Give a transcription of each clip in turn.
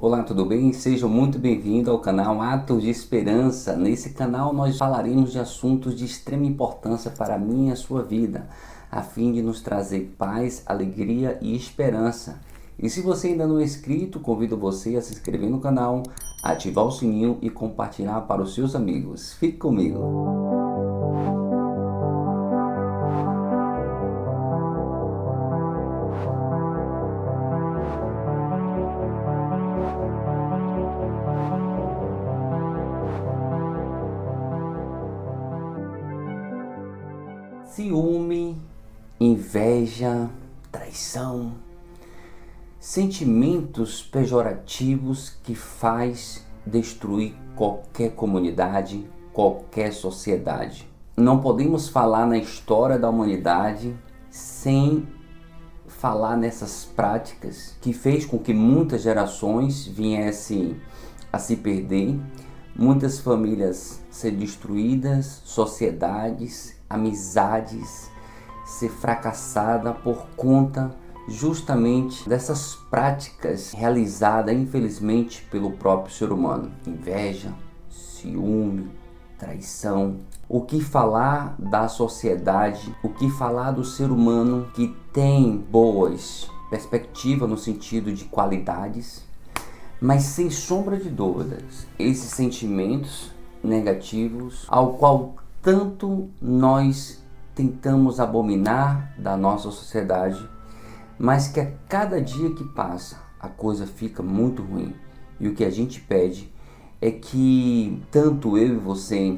Olá, tudo bem? Sejam muito bem-vindos ao canal Atos de Esperança. Nesse canal nós falaremos de assuntos de extrema importância para a minha e a sua vida, a fim de nos trazer paz, alegria e esperança. E se você ainda não é inscrito, convido você a se inscrever no canal, ativar o sininho e compartilhar para os seus amigos. Fique comigo! Ciúme, inveja, traição, sentimentos pejorativos que faz destruir qualquer comunidade, qualquer sociedade. Não podemos falar na história da humanidade sem falar nessas práticas que fez com que muitas gerações viessem a se perder, muitas famílias ser destruídas, sociedades, amizades ser fracassada por conta justamente dessas práticas realizadas infelizmente pelo próprio ser humano. Inveja, ciúme, traição. O que falar da sociedade, o que falar do ser humano que tem boas perspectivas no sentido de qualidades, mas sem sombra de dúvidas, esses sentimentos negativos ao qual tanto nós tentamos abominar da nossa sociedade, mas que a cada dia que passa a coisa fica muito ruim. E o que a gente pede é que tanto eu e você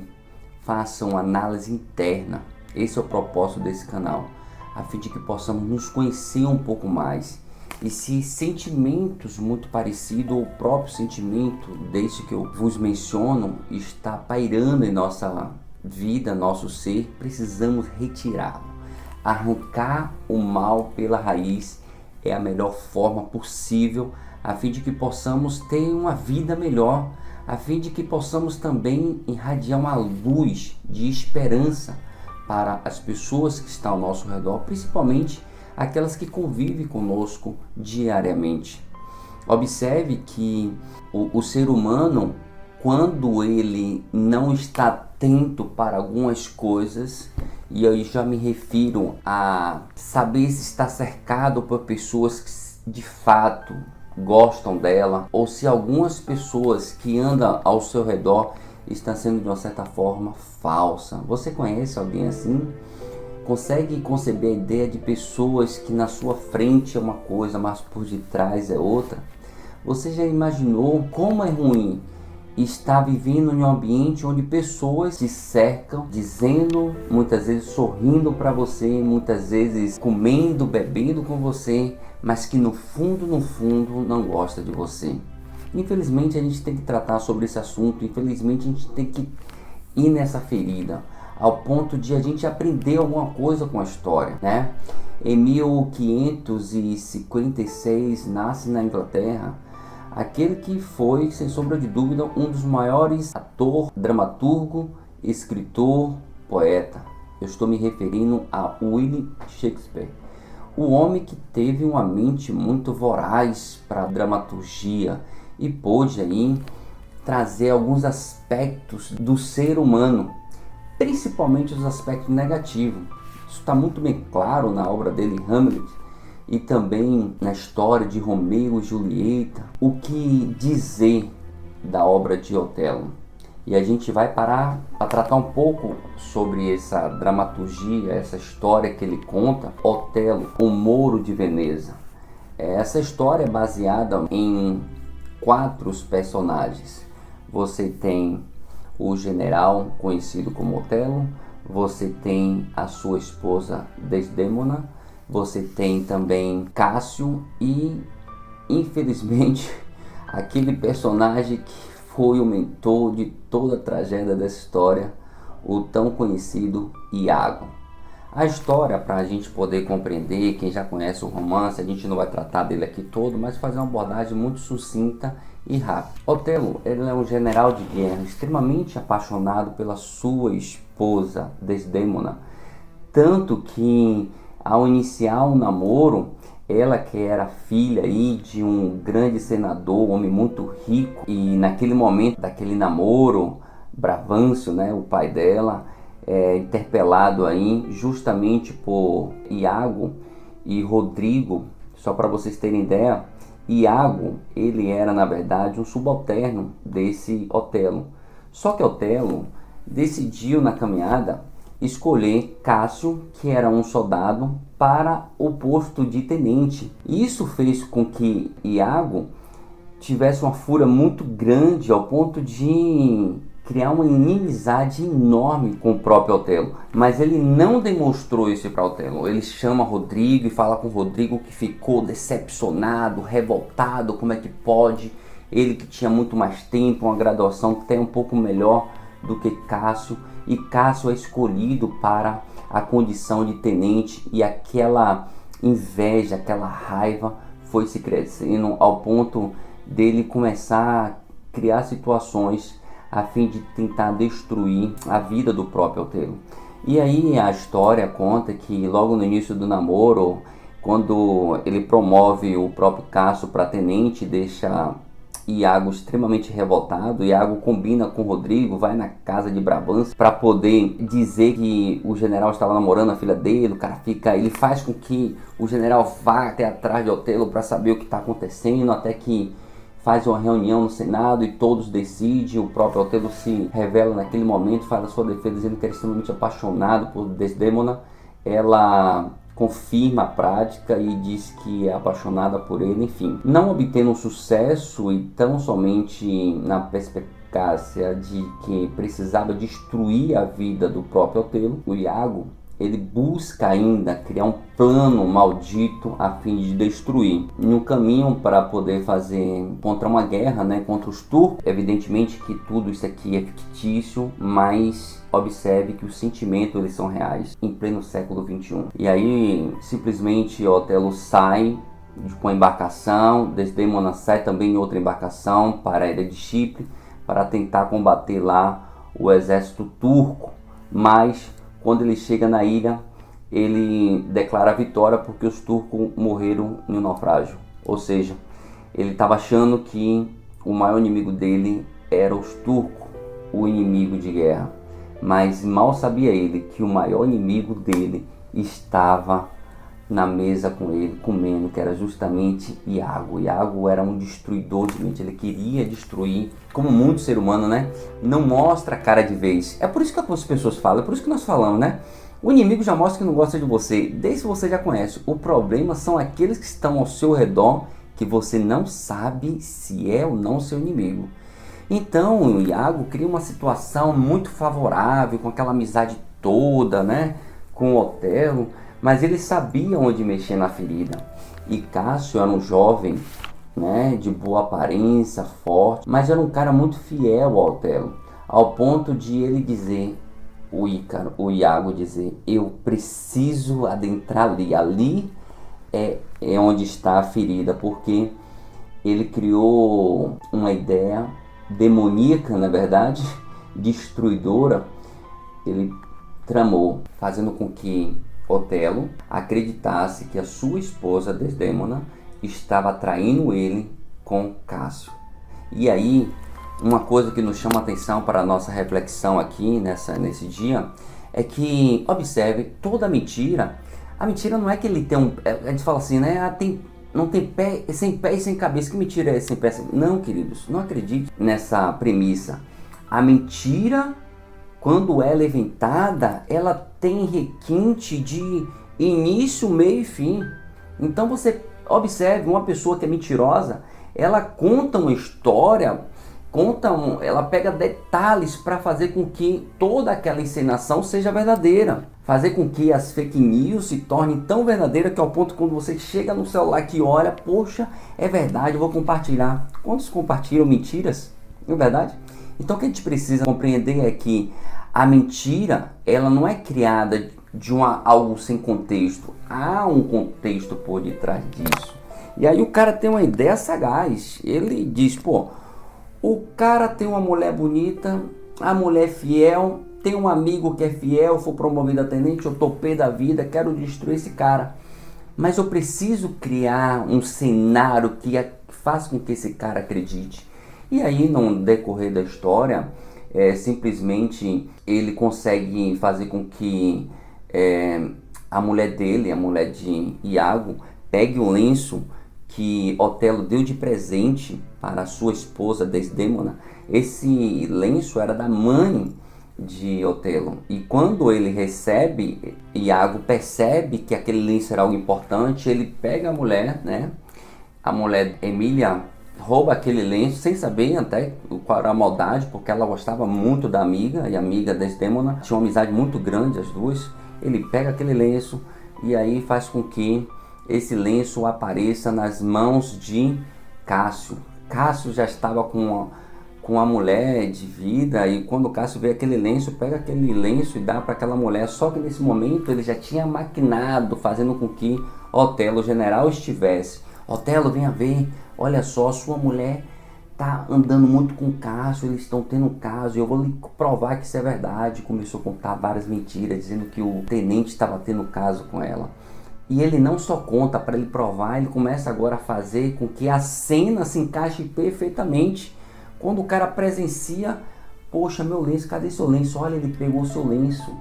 façam análise interna. Esse é o propósito desse canal, a fim de que possamos nos conhecer um pouco mais. E se sentimentos muito parecidos ou o próprio sentimento desse que eu vos menciono está pairando em nossa vida, nosso ser, precisamos retirá-lo. Arrancar o mal pela raiz é a melhor forma possível, a fim de que possamos ter uma vida melhor, a fim de que possamos também irradiar uma luz de esperança para as pessoas que estão ao nosso redor, principalmente aquelas que convivem conosco diariamente. Observe que o ser humano, quando ele não está atento para algumas coisas, e eu já me refiro a saber se está cercado por pessoas que de fato gostam dela, ou se algumas pessoas que andam ao seu redor estão sendo de uma certa forma falsa. Você conhece alguém assim? Consegue conceber a ideia de pessoas que na sua frente é uma coisa, mas por detrás é outra? Você já imaginou como é ruim estar vivendo em um ambiente onde pessoas se cercam, dizendo, muitas vezes sorrindo para você, muitas vezes comendo, bebendo com você, mas que no fundo não gosta de você? Infelizmente a gente tem que tratar sobre esse assunto, infelizmente a gente tem que ir nessa ferida, ao ponto de a gente aprender alguma coisa com a história, né? Em 1556 nasce na Inglaterra aquele que foi, sem sombra de dúvida, um dos maiores ator, dramaturgo, escritor, poeta. Eu estou me referindo a William Shakespeare. O homem que teve uma mente muito voraz para a dramaturgia e pôde aí trazer alguns aspectos do ser humano, principalmente os aspectos negativos. Isso está muito bem claro na obra dele, Hamlet, e também na história de Romeu e Julieta. O que dizer da obra de Otelo? E a gente vai parar para tratar um pouco sobre essa dramaturgia, essa história que ele conta, Otelo, o Moro de Veneza. Essa história é baseada em 4 personagens. Você tem o general conhecido como Otelo, você tem a sua esposa Desdémona, você tem também Cássio e, infelizmente, aquele personagem que foi o mentor de toda a tragédia dessa história, o tão conhecido Iago. A história, para a gente poder compreender, quem já conhece o romance, a gente não vai tratar dele aqui todo, mas fazer uma abordagem muito sucinta e rápida. Otelo, ele é um general de guerra extremamente apaixonado pela sua esposa Desdémona, tanto que ao iniciar um namoro, Ela que era filha aí de um grande senador, um homem muito rico, e naquele momento daquele namoro, Brabâncio, né, o pai dela, é interpelado aí justamente por Iago e Rodrigo. Só para vocês terem ideia, Iago, ele era na verdade um subalterno desse Otelo. Só que Otelo decidiu na caminhada escolher Cássio, que era um soldado, para o posto de tenente. Isso fez com que Iago tivesse uma fúria muito grande ao ponto de criar uma inimizade enorme com o próprio Otelo. Mas ele não demonstrou isso para Otelo. Ele chama Rodrigo e fala com Rodrigo que ficou decepcionado, revoltado, como é que pode? Ele que tinha muito mais tempo, uma graduação até um pouco melhor do que Cássio, e Cássio é escolhido para a condição de tenente, e aquela inveja, aquela raiva foi se crescendo ao ponto dele começar a criar situações a fim de tentar destruir a vida do próprio Otelo. E aí a história conta que logo no início do namoro, quando ele promove o próprio Cássio para tenente, deixa Iago extremamente revoltado. Iago combina com Rodrigo, vai na casa de Brabância para poder dizer que o general estava namorando a filha dele. O cara ele faz com que o general vá até atrás de Otelo para saber o que está acontecendo, até que faz uma reunião no Senado e todos decidem. O próprio Otelo se revela naquele momento, faz a sua defesa dizendo que era extremamente apaixonado por Desdémona. Ela confirma a prática e diz que é apaixonada por ele, enfim. Não obtendo um sucesso e tão somente na perspicácia de que precisava destruir a vida do próprio Otelo, o Iago, ele busca ainda criar um plano maldito a fim de destruir. No caminho para poder fazer contra uma guerra, né, contra os turcos. Evidentemente que tudo isso aqui é fictício, mas observe que os sentimentos eles são reais em pleno século XXI. E aí simplesmente Otelo sai com a embarcação, Desdémona sai também em outra embarcação para a ilha de Chipre para tentar combater lá o exército turco, mas quando ele chega na ilha, ele declara a vitória porque os turcos morreram em um naufrágio. Ou seja, ele estava achando que o maior inimigo dele era os turcos, o inimigo de guerra. Mas mal sabia ele que o maior inimigo dele estava na mesa com ele, comendo, que era justamente Iago. Iago era um destruidor de mente, ele queria destruir, como muito ser humano, né? Não mostra a cara de vez. É por isso que as pessoas falam, é por isso que nós falamos, né? O inimigo já mostra que não gosta de você, desde que você já conhece. O problema são aqueles que estão ao seu redor, que você não sabe se é ou não seu inimigo. Então, o Iago cria uma situação muito favorável, com aquela amizade toda, né? Com o Otelo, mas ele sabia onde mexer na ferida. E Cássio era um jovem, né, de boa aparência, forte, mas era um cara muito fiel ao Otelo, ao ponto de ele dizer, o Iago dizer, eu preciso adentrar ali é onde está a ferida, porque ele criou uma ideia demoníaca, na verdade, destruidora. Ele tramou, fazendo com que Otelo acreditasse que a sua esposa Desdémona estava traindo ele com Cássio. E aí, uma coisa que nos chama a atenção para a nossa reflexão aqui nesse dia é que, observe, toda mentira, a mentira não é que ele tem a gente fala assim, né? Não tem pé, sem pé e sem cabeça. Que mentira é sem pé? Não, queridos, não acredite nessa premissa. A mentira, quando ela é inventada, ela tem requinte de início, meio e fim. Então você observe, uma pessoa que é mentirosa, ela conta uma história, ela pega detalhes para fazer com que toda aquela encenação seja verdadeira. Fazer com que as fake news se tornem tão verdadeiras que ao ponto quando você chega no celular que olha, poxa, é verdade, eu vou compartilhar. Quantos compartilham mentiras? Não é verdade? Então o que a gente precisa compreender é que a mentira, ela não é criada de algo sem contexto. Há um contexto por detrás disso. E aí o cara tem uma ideia sagaz. Ele diz, pô, o cara tem uma mulher bonita, a mulher fiel, tem um amigo que é fiel, foi promovido a tenente, eu tô pé da vida, quero destruir esse cara. mas eu preciso criar um cenário que faça com que esse cara acredite. E aí, no decorrer da história, simplesmente ele consegue fazer com que a mulher dele, a mulher de Iago, pegue o lenço que Otelo deu de presente para a sua esposa Desdémona. Esse lenço era da mãe de Otelo, e quando ele recebe, Iago percebe que aquele lenço era algo importante. Ele pega a mulher, né? A mulher Emília rouba aquele lenço sem saber até qual era a maldade, porque ela gostava muito da amiga, e a amiga Desdémona tinha uma amizade muito grande, as duas. Ele pega aquele lenço e aí faz com que esse lenço apareça nas mãos de Cássio. Cássio já estava com a mulher de vida, e quando Cássio vê aquele lenço, pega aquele lenço e dá para aquela mulher. Só que nesse momento ele já tinha maquinado, fazendo com que Otelo, o general, estivesse. Otelo, venha ver, olha só, sua mulher tá andando muito com Cássio, eles estão tendo um caso, eu vou lhe provar que isso é verdade. Começou a contar várias mentiras, dizendo que o tenente estava tendo caso com ela. E ele não só conta para ele provar, ele começa agora a fazer com que a cena se encaixe perfeitamente. Quando o cara presencia, poxa, meu lenço, cadê seu lenço? Olha, ele pegou seu lenço.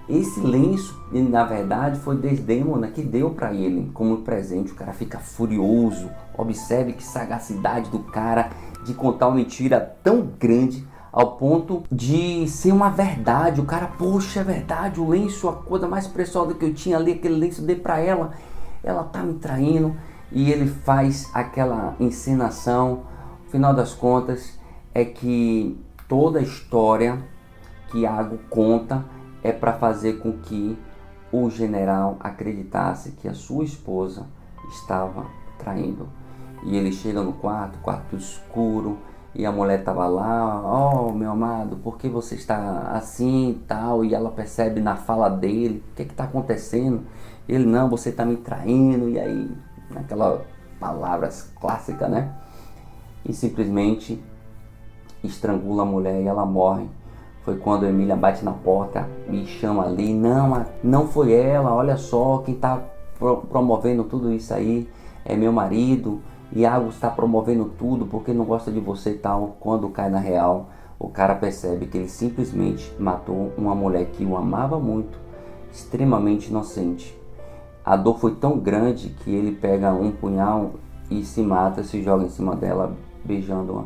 Esse lenço, na verdade, foi Desdémona que deu para ele como presente. O cara fica furioso. Observe que sagacidade do cara de contar uma mentira tão grande ao ponto de ser uma verdade. O cara, poxa, é verdade, o lenço, a coisa mais preciosa que eu tinha ali, aquele lenço, eu dei para ela. Ela tá me traindo. E ele faz aquela encenação. No final das contas, é que toda a história que Iago conta é para fazer com que o general acreditasse que a sua esposa estava traindo. E ele chega no quarto escuro, e a mulher estava lá. Oh, meu amado, por que você está assim e tal? E ela percebe na fala dele, o que está acontecendo? Ele, não, você está me traindo. E aí, naquelas palavras clássicas, né? E simplesmente estrangula a mulher e ela morre. Foi quando a Emília bate na porta e chama ali, não foi ela, olha só, quem está promovendo tudo isso aí é meu marido. Iago está promovendo tudo porque não gosta de você e tal. Quando cai na real, o cara percebe que ele simplesmente matou uma mulher que o amava muito, extremamente inocente. A dor foi tão grande que ele pega um punhal e se mata, se joga em cima dela, beijando-a,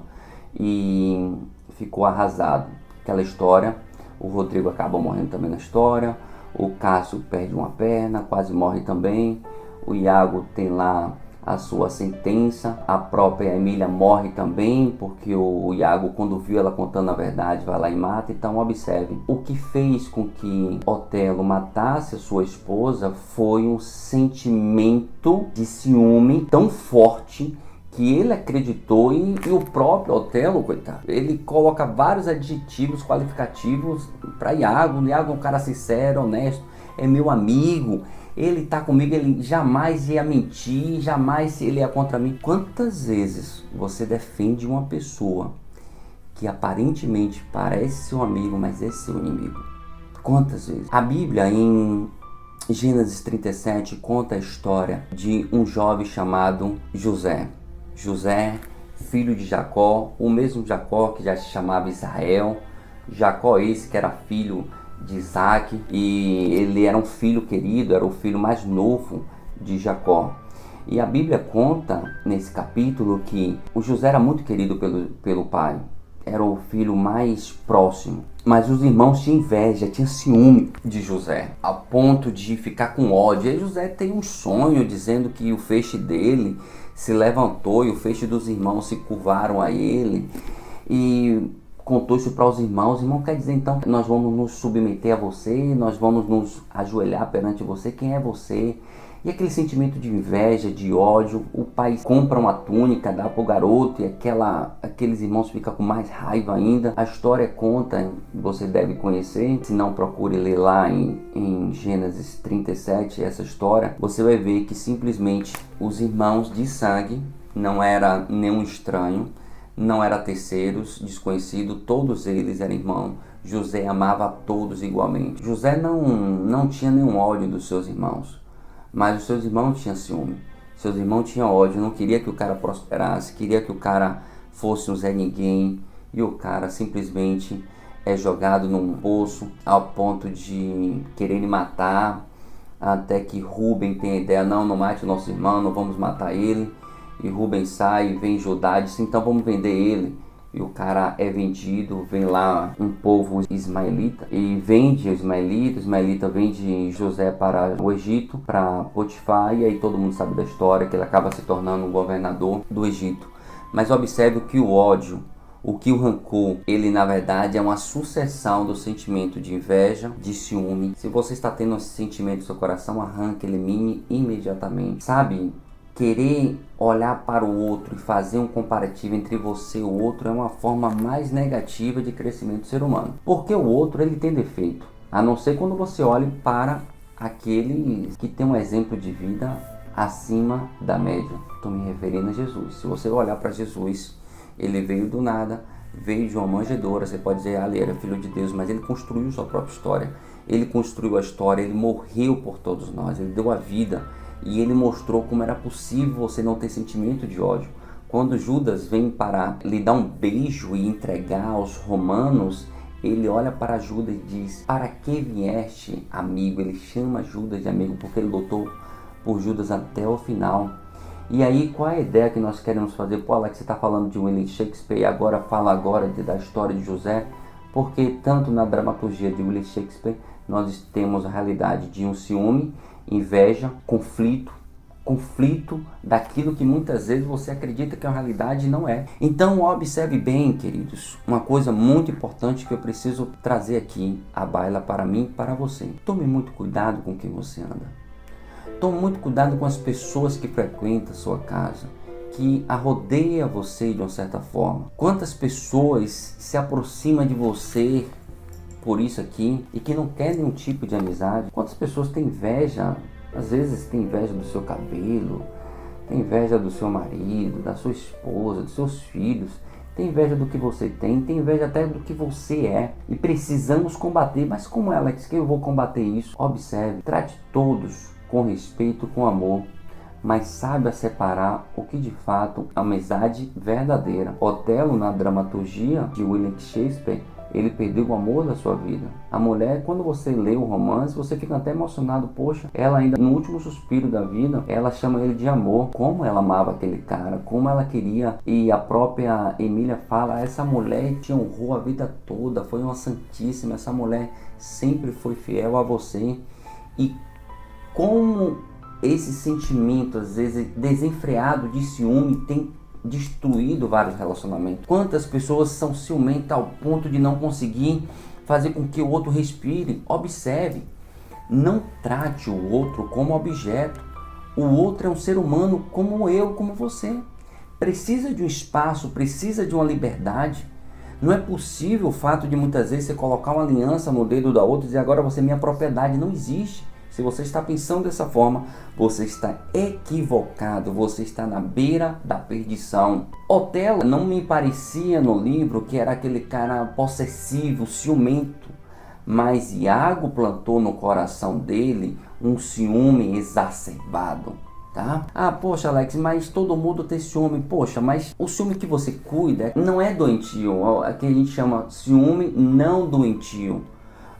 e ficou arrasado. Aquela história, o Rodrigo acaba morrendo também na história, o Cássio perde uma perna, quase morre também, o Iago tem lá a sua sentença, a própria Emília morre também, porque o Iago, quando viu ela contando a verdade, vai lá e mata. Então observe, o que fez com que Otelo matasse a sua esposa foi um sentimento de ciúme tão forte que ele acreditou, e o próprio Otelo, coitado, ele coloca vários adjetivos qualificativos para Iago. Iago é um cara sincero, honesto, é meu amigo, ele tá comigo, ele jamais ia mentir, jamais ele ia contra mim. Quantas vezes você defende uma pessoa que aparentemente parece seu amigo, mas é seu inimigo? Quantas vezes? A Bíblia, em Gênesis 37, conta a história de um jovem chamado José. José, filho de Jacó, o mesmo Jacó que já se chamava Israel. Jacó esse que era filho de Isaac, e ele era um filho querido, era o filho mais novo de Jacó. E a Bíblia conta nesse capítulo que o José era muito querido pelo pai, era o filho mais próximo, mas os irmãos tinham inveja, tinham ciúme de José, a ponto de ficar com ódio. E José tem um sonho dizendo que o feixe dele se levantou e o feixe dos irmãos se curvaram a ele, e contou isso para os irmãos. Irmão, quer dizer então que nós vamos nos submeter a você, nós vamos nos ajoelhar perante você? Quem é você? E aquele sentimento de inveja, de ódio. O pai compra uma túnica, dá para o garoto, e aqueles irmãos ficam com mais raiva ainda. A história conta, você deve conhecer, se não, procure ler lá em Gênesis 37 essa história. Você vai ver que simplesmente os irmãos de sangue, não era nenhum estranho, não era terceiros, desconhecido, todos eles eram irmãos. José amava a todos igualmente. José não tinha nenhum ódio dos seus irmãos, Mas os seus irmãos tinham ciúme, seus irmãos tinham ódio, não queria que o cara prosperasse, queria que o cara fosse um Zé Ninguém, e o cara simplesmente é jogado num poço ao ponto de querer matar, até que Rúben tem a ideia, não mate o nosso irmão, não vamos matar ele. E Rúben sai, vem Judá, diz, então vamos vender ele. E o cara é vendido, vem lá um povo ismaelita e vende o ismaelita vende José para o Egito, para Potifar, e aí todo mundo sabe da história, que ele acaba se tornando um governador do Egito. Mas observe que o ódio, o que o rancor, ele na verdade é uma sucessão do sentimento de inveja, de ciúme. Se você está tendo esse sentimento no seu coração, arranque, elimine imediatamente. Sabe, querer olhar para o outro e fazer um comparativo entre você e o outro é uma forma mais negativa de crescimento do ser humano. Porque o outro, ele tem defeito. A não ser quando você olhe para aquele que tem um exemplo de vida acima da média. Estou me referindo a Jesus. Se você olhar para Jesus, ele veio do nada, veio de uma manjedoura. Você pode dizer, ele era filho de Deus, mas ele construiu sua própria história. Ele construiu a história, ele morreu por todos nós, ele deu a vida. E ele mostrou como era possível você não ter sentimento de ódio. Quando Judas vem para lhe dar um beijo e entregar aos romanos, ele olha para Judas e diz, para que vieste, amigo? Ele chama Judas de amigo porque ele lutou por Judas até o final. E aí, qual é a ideia que nós queremos fazer? Pô, Alex, você está falando de William Shakespeare e agora fala da história de José, porque tanto na dramaturgia de William Shakespeare nós temos a realidade de um ciúme, inveja, conflito daquilo que muitas vezes você acredita que é uma realidade e não é. Então observe bem, queridos, uma coisa muito importante que eu preciso trazer aqui à baila para mim e para você. Tome muito cuidado com quem você anda. Tome muito cuidado com as pessoas que frequentam a sua casa, que rodeia você de uma certa forma. Quantas pessoas se aproximam de você por isso aqui e que não querem nenhum tipo de amizade? Quantas pessoas têm inveja? Às vezes tem inveja do seu cabelo, tem inveja do seu marido, da sua esposa, dos seus filhos, tem inveja do que você tem inveja até do que você é. E precisamos combater. Mas como, Alex, que eu vou combater isso? Observe, trate todos com respeito, com amor, mas saiba separar o que de fato é amizade verdadeira. Otelo, na dramaturgia de William Shakespeare, ele perdeu o amor da sua vida. A mulher, quando você lê o romance, você fica até emocionado. Poxa, ela ainda no último suspiro da vida, ela chama ele de amor. Como ela amava aquele cara, como ela queria. E a própria Emília fala, essa mulher te honrou a vida toda, foi uma santíssima, essa mulher sempre foi fiel a você. E como esse sentimento, às vezes desenfreado de ciúme, tem destruído vários relacionamentos. Quantas pessoas são ciumentas ao ponto de não conseguir fazer com que o outro respire? Observe, não trate o outro como objeto. O outro é um ser humano como eu, como você. Precisa de um espaço, precisa de uma liberdade. Não é possível o fato de muitas vezes você colocar uma aliança no dedo da outra e dizer agora você é minha propriedade. Não existe. Se você está pensando dessa forma, você está equivocado, você está na beira da perdição. Otelo não me parecia no livro que era aquele cara possessivo, ciumento, mas Iago plantou no coração dele um ciúme exacerbado. Tá? Ah, poxa, Alex, mas todo mundo tem ciúme. Poxa, mas o ciúme que você cuida não é doentio, é que a gente chama ciúme não doentio.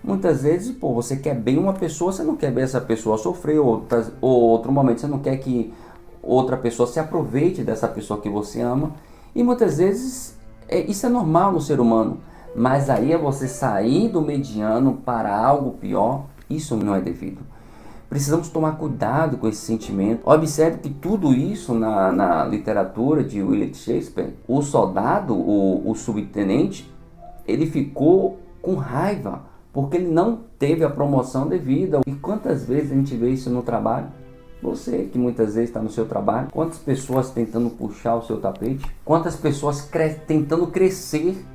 Muitas vezes, você quer bem uma pessoa, você não quer ver essa pessoa sofrer, ou outro momento você não quer que outra pessoa se aproveite dessa pessoa que você ama. E muitas vezes isso é normal no ser humano, mas aí é você sair do mediano para algo pior. Isso não é devido. Precisamos tomar cuidado com esse sentimento. Observe que tudo isso na literatura de William Shakespeare, o soldado, o subtenente, ele ficou com raiva porque ele não teve a promoção devida. E quantas vezes a gente vê isso no trabalho? Você que muitas vezes está no seu trabalho, quantas pessoas tentando puxar o seu tapete, quantas pessoas tentando crescer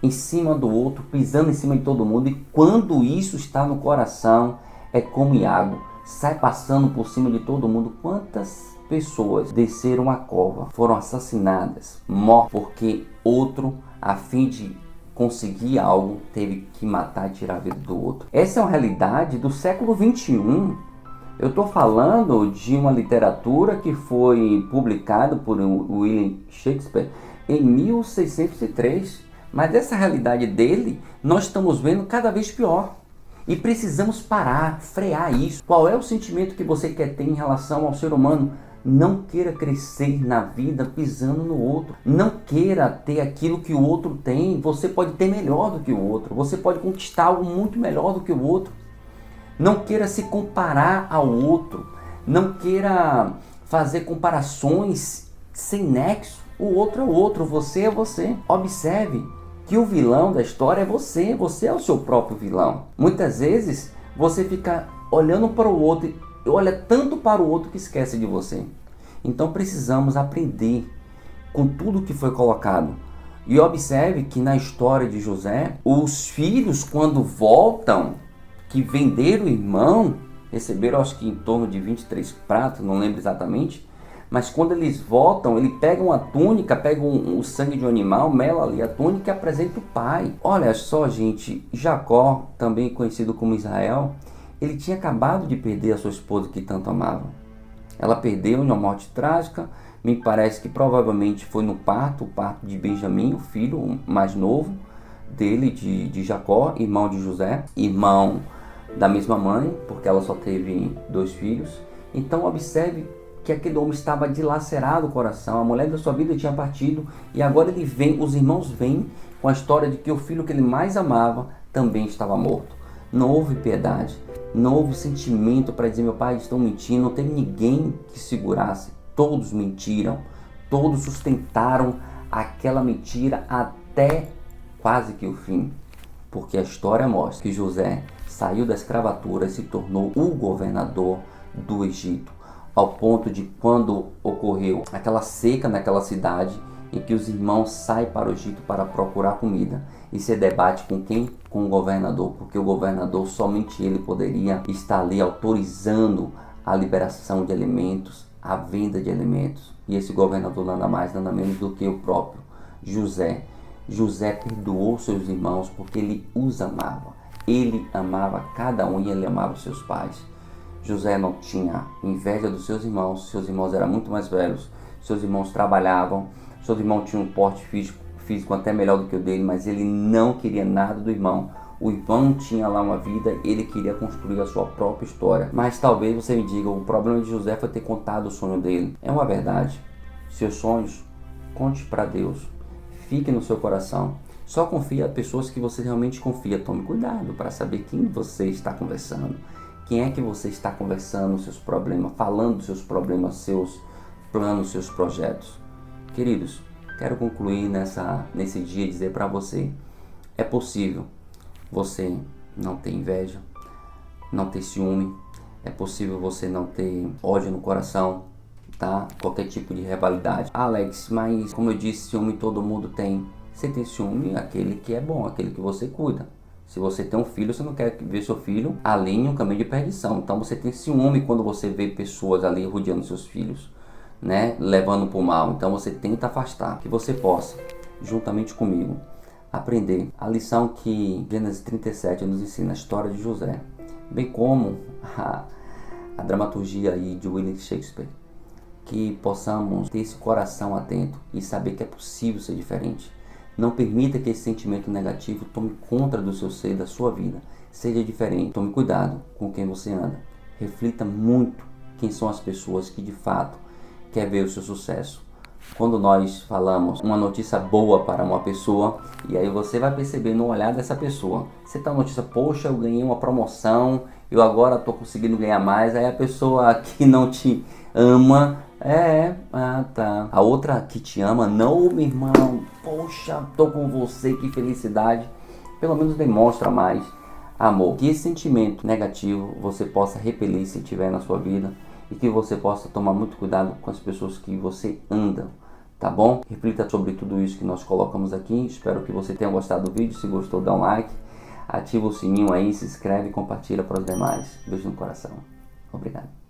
em cima do outro, pisando em cima de todo mundo. E quando isso está no coração, é como Iago, sai passando por cima de todo mundo. Quantas pessoas desceram a cova, foram assassinadas, mortas, porque outro, a fim de conseguir algo, teve que matar e tirar a vida do outro. Essa é uma realidade do século XXI. Eu estou falando de uma literatura que foi publicada por William Shakespeare em 1603, mas essa realidade dele nós estamos vendo cada vez pior. E precisamos parar, frear isso. Qual é o sentimento que você quer ter em relação ao ser humano? Não queira crescer na vida pisando no outro. Não queira ter aquilo que o outro tem. Você pode ter melhor do que o outro. Você pode conquistar algo muito melhor do que o outro. Não queira se comparar ao outro. Não queira fazer comparações sem nexo. O outro é o outro, você é você. Observe que o vilão da história é você. Você é o seu próprio vilão. Muitas vezes você fica olhando para o outro e olha tanto para o outro que esquece de você. Então precisamos aprender com tudo que foi colocado. E observe que na história de José, os filhos quando voltam, que venderam o irmão, receberam acho que em torno de 23 pratos, não lembro exatamente, mas quando eles voltam, ele pega uma túnica, pega o sangue de um animal, mela ali a túnica e apresenta o pai. Olha só, gente, Jacó, também conhecido como Israel, ele tinha acabado de perder a sua esposa que tanto amava. Ela perdeu em uma morte trágica, me parece que provavelmente foi no parto, o parto de Benjamim, o filho mais novo dele, de Jacó, irmão de José, irmão da mesma mãe, porque ela só teve 2 filhos. Então observe que aquele homem estava dilacerado o coração, a mulher da sua vida tinha partido e agora ele vem, os irmãos vêm com a história de que o filho que ele mais amava também estava morto. Não houve piedade, não houve sentimento para dizer: meu pai, estão mentindo. Não teve ninguém que segurasse, todos mentiram, todos sustentaram aquela mentira até quase que o fim, porque a história mostra que José saiu da escravatura e se tornou o governador do Egito, ao ponto de quando ocorreu aquela seca naquela cidade, em que os irmãos saem para o Egito para procurar comida, e se debate com quem? Com o governador, porque o governador, somente ele poderia estar ali autorizando a liberação de alimentos, a venda de alimentos, e esse governador nada mais, nada menos do que o próprio José. José perdoou seus irmãos porque ele os amava. Ele amava cada um e ele amava os seus pais. José não tinha inveja dos seus irmãos eram muito mais velhos, seus irmãos trabalhavam, seus irmãos tinham um porte físico até melhor do que o dele, mas ele não queria nada do irmão. O irmão tinha lá uma vida, ele queria construir a sua própria história. Mas talvez você me diga, o problema de José foi ter contado o sonho dele. É uma verdade. Seus sonhos, conte para Deus. Fique no seu coração. Só confie a pessoas que você realmente confia. Tome cuidado para saber quem você está conversando. Quem é que você está conversando, seus problemas, falando dos seus problemas, seus planos, seus projetos. Queridos, quero concluir nesse dia e dizer para você, é possível você não ter inveja, não ter ciúme, é possível você não ter ódio no coração, tá? Qualquer tipo de rivalidade. Alex, mas como eu disse, ciúme todo mundo tem. Você tem ciúme, aquele que é bom, aquele que você cuida. Se você tem um filho, você não quer ver seu filho ali em um caminho de perdição. Então você tem ciúme quando você vê pessoas ali rodeando seus filhos, né? Levando para o mal. Então você tenta afastar. Que você possa, juntamente comigo, aprender a lição que Gênesis 37 nos ensina, a história de José. Bem como a dramaturgia aí de William Shakespeare. Que possamos ter esse coração atento e saber que é possível ser diferente. Não permita que esse sentimento negativo tome conta do seu ser, da sua vida. Seja diferente. Tome cuidado com quem você anda. Reflita muito quem são as pessoas que de fato quer ver o seu sucesso. Quando nós falamos uma notícia boa para uma pessoa, e aí você vai perceber no olhar dessa pessoa. Você tá notícia, poxa, eu ganhei uma promoção, eu agora estou conseguindo ganhar mais. Aí a pessoa que não te ama, tá. A outra que te ama, não, meu irmão, poxa, tô com você, que felicidade. Pelo menos demonstra mais amor. Que esse sentimento negativo você possa repelir se tiver na sua vida e que você possa tomar muito cuidado com as pessoas que você anda, tá bom? Reflita sobre tudo isso que nós colocamos aqui. Espero que você tenha gostado do vídeo. Se gostou, dá um like, ativa o sininho aí, se inscreve e compartilha para os demais. Beijo no coração. Obrigado.